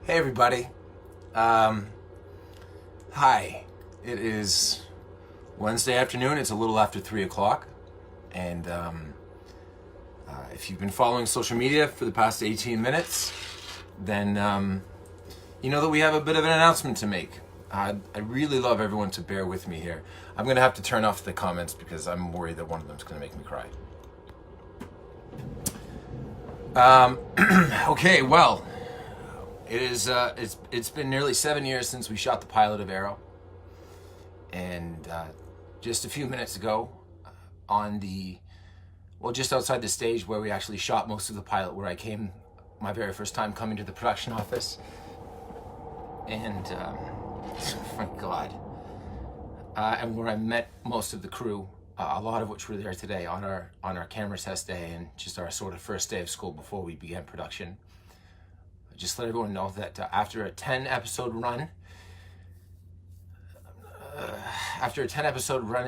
Hey everybody. Hi. It is Wednesday afternoon. It's a little after 3 o'clock. And if you've been following social media for the past 18 minutes, then you know that we have a bit of an announcement to make. I really love everyone to bear with me here. I'm going to have to turn off the comments because I'm worried that one of them is going to make me cry. Okay, well, it's been nearly 7 years since we shot the pilot of Arrow, and just a few minutes ago, just outside the stage where we actually shot most of the pilot, where I came my very first time coming to the production office, and thank God, and where I met most of the crew, a lot of which were there today on our camera test day and just our sort of first day of school before we began production. Just let everyone know that after a 10 episode run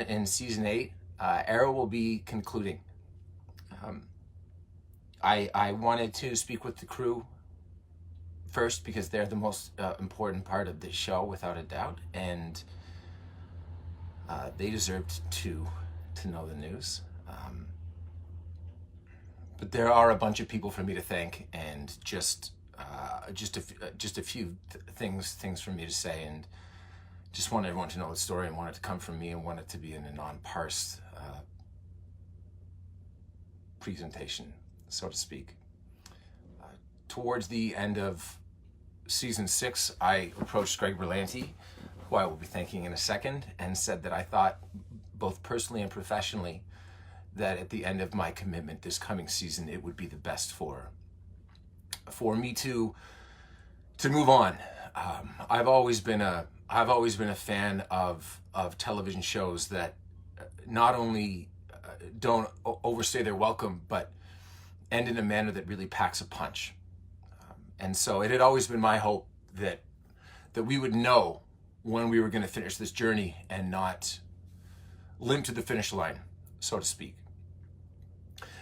in season 8, Arrow will be concluding. I wanted to speak with the crew first because they're the most important part of this show, without a doubt, and they deserved to know the news. But there are a bunch of people for me to thank, and just a few things for me to say, and just want everyone to know the story and want it to come from me and want it to be in a non-parsed presentation, so to speak. Towards the end of season 6, I approached Greg Berlanti, who I will be thanking in a second, and said that I thought, both personally and professionally, that at the end of my commitment this coming season, it would be the best for me to move on. I've always been a fan of television shows that not only don't overstay their welcome, but end in a manner that really packs a punch. And so it had always been my hope that we would know when we were going to finish this journey and not limp to the finish line, so to speak.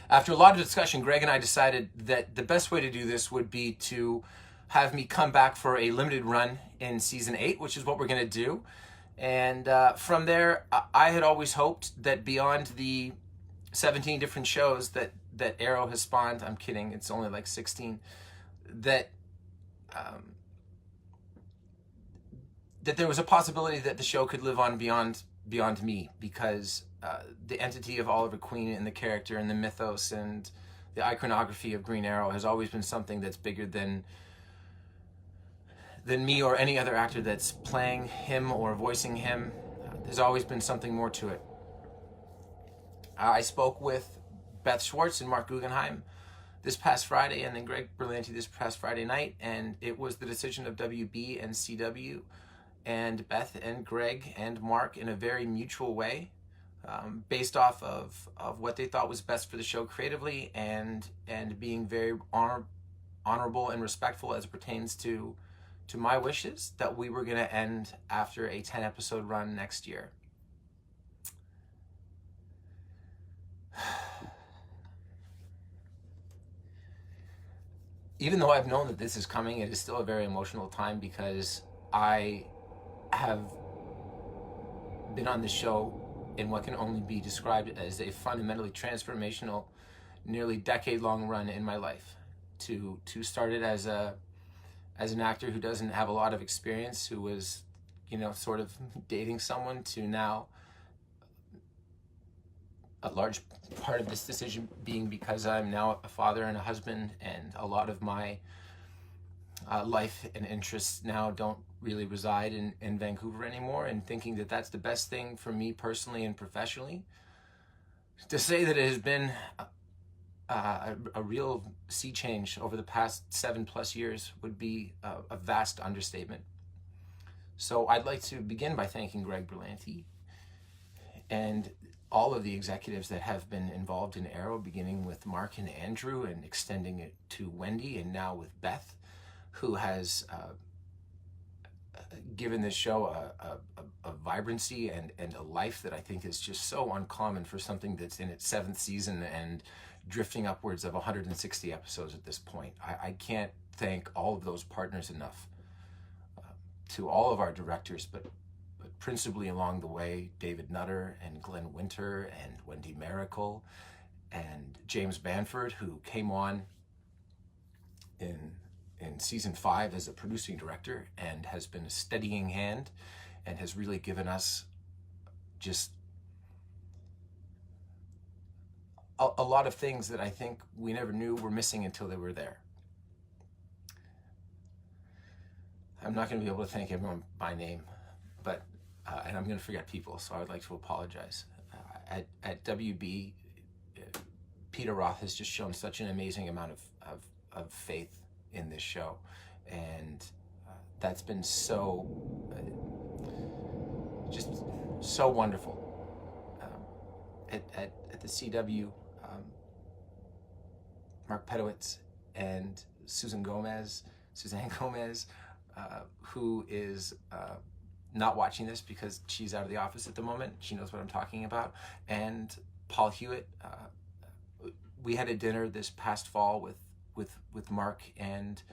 After a lot of discussion, Greg and I decided that the best way to do this would be to have me come back for a limited run in season 8, which is what we're going to do. And from there, I had always hoped that beyond the 17 different shows that Arrow has spawned, I'm kidding, it's only like 16, that there was a possibility that the show could live on beyond me, because the entity of Oliver Queen and the character and the mythos and the iconography of Green Arrow has always been something that's bigger than me or any other actor that's playing him or voicing him. There's always been something more to it. I spoke with Beth Schwartz and Mark Guggenheim this past Friday, and then Greg Berlanti this past Friday night, and it was the decision of WB and CW and Beth and Greg and Mark, in a very mutual way, based off of what they thought was best for the show creatively, and being very honorable and respectful as it pertains to my wishes, that we were going to end after a 10 episode run next year. Even though I've known that this is coming, it is still a very emotional time, because I have been on this show in what can only be described as a fundamentally transformational, nearly decade-long run in my life. To start it as an actor who doesn't have a lot of experience, who was, sort of dating someone, to now a large part of this decision being because I'm now a father and a husband, and a lot of my life and interests now don't really reside in Vancouver anymore, and thinking that that's the best thing for me personally and professionally. To say that it has been a real sea change over the past 7+ years would be a vast understatement. So I'd like to begin by thanking Greg Berlanti and all of the executives that have been involved in Arrow, beginning with Mark and Andrew and extending it to Wendy, and now with Beth, who has given this show a vibrancy and a life that I think is just so uncommon for something that's in its 7th season and drifting upwards of 160 episodes at this point. I can't thank all of those partners enough. To all of our directors, but principally along the way, David Nutter and Glenn Winter and Wendy Miracle and James Banford, who came on in season 5 as a producing director and has been a steadying hand and has really given us just a lot of things that I think we never knew were missing until they were there. I'm not going to be able to thank everyone by name, but and I'm going to forget people, so I would like to apologize. At WB, Peter Roth has just shown such an amazing amount of faith in this show, and that's been so just so wonderful. At the CW, Mark Pedowitz and Suzanne Gomez, who is not watching this because she's out of the office at the moment. She knows what I'm talking about. And Paul Hewitt. We had a dinner this past fall with Mark and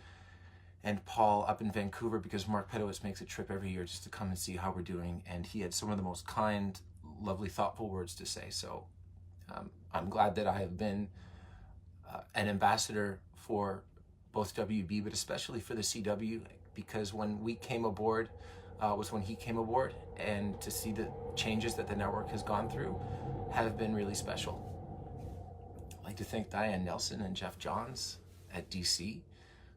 Paul up in Vancouver, because Mark Pedowitz makes a trip every year just to come and see how we're doing. And he had some of the most kind, lovely, thoughtful words to say. So I'm glad that I have been an ambassador for both WB, but especially for the CW, because when we came aboard was when he came aboard, and to see the changes that the network has gone through have been really special. I'd like to thank Diane Nelson and Jeff Johns at DC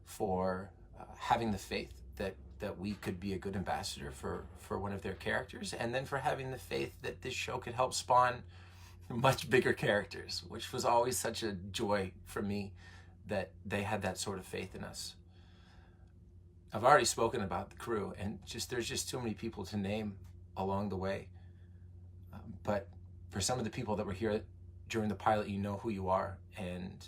for having the faith that we could be a good ambassador for one of their characters, and then for having the faith that this show could help spawn much bigger characters, which was always such a joy for me that they had that sort of faith in us. I've already spoken about the crew, and there's just too many people to name along the way. But for some of the people that were here during the pilot, you know who you are. And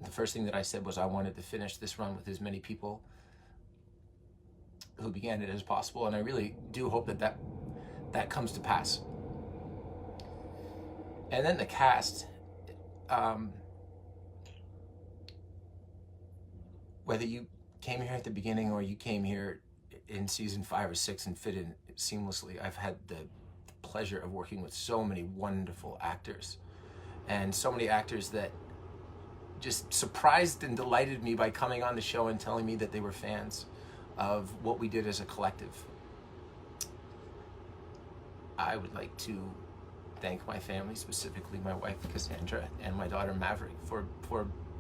the first thing that I said was I wanted to finish this run with as many people who began it as possible. And I really do hope that comes to pass. And then the cast, whether you came here at the beginning or you came here in season 5 or 6 and fit in seamlessly, I've had the pleasure of working with so many wonderful actors, and so many actors that just surprised and delighted me by coming on the show and telling me that they were fans of what we did as a collective. I would like to thank my family, specifically my wife Cassandra and my daughter Maverick, for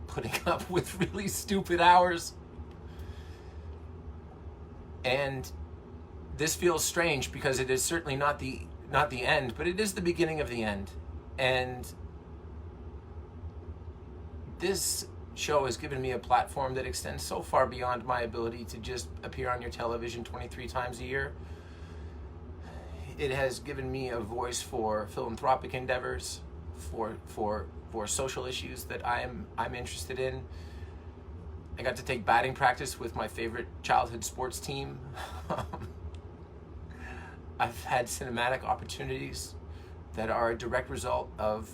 putting up with really stupid hours. And this feels strange because it is certainly not the end, but it is the beginning of the end. And this show has given me a platform that extends so far beyond my ability to just appear on your television 23 times a year. It has given me a voice for philanthropic endeavors, for social issues that I'm interested in. I got to take batting practice with my favorite childhood sports team. I've had cinematic opportunities that are a direct result of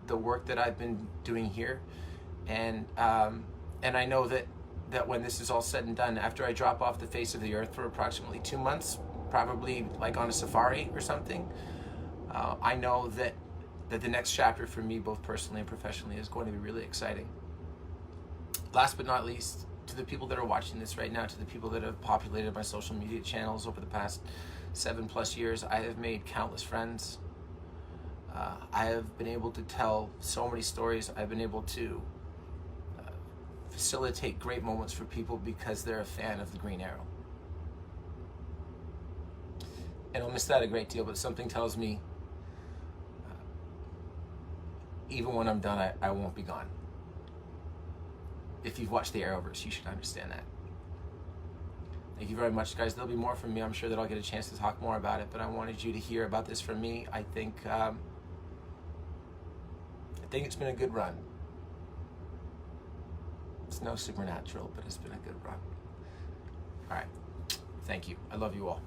the work that I've been doing here. And I know that when this is all said and done, after I drop off the face of the earth for approximately 2 months, probably like on a safari or something, I know that the next chapter for me, both personally and professionally, is going to be really exciting. Last but not least, to the people that are watching this right now, to the people that have populated my social media channels over the past 7+ years, I have made countless friends. I have been able to tell so many stories. I've been able to facilitate great moments for people because they're a fan of the Green Arrow. And I'll miss that a great deal, but something tells me even when I'm done, I won't be gone. If you've watched the Arrowverse, you should understand that. Thank you very much, guys. There'll be more from me. I'm sure that I'll get a chance to talk more about it, but I wanted you to hear about this from me. I think it's been a good run. It's no supernatural, but it's been a good run. All right. Thank you. I love you all.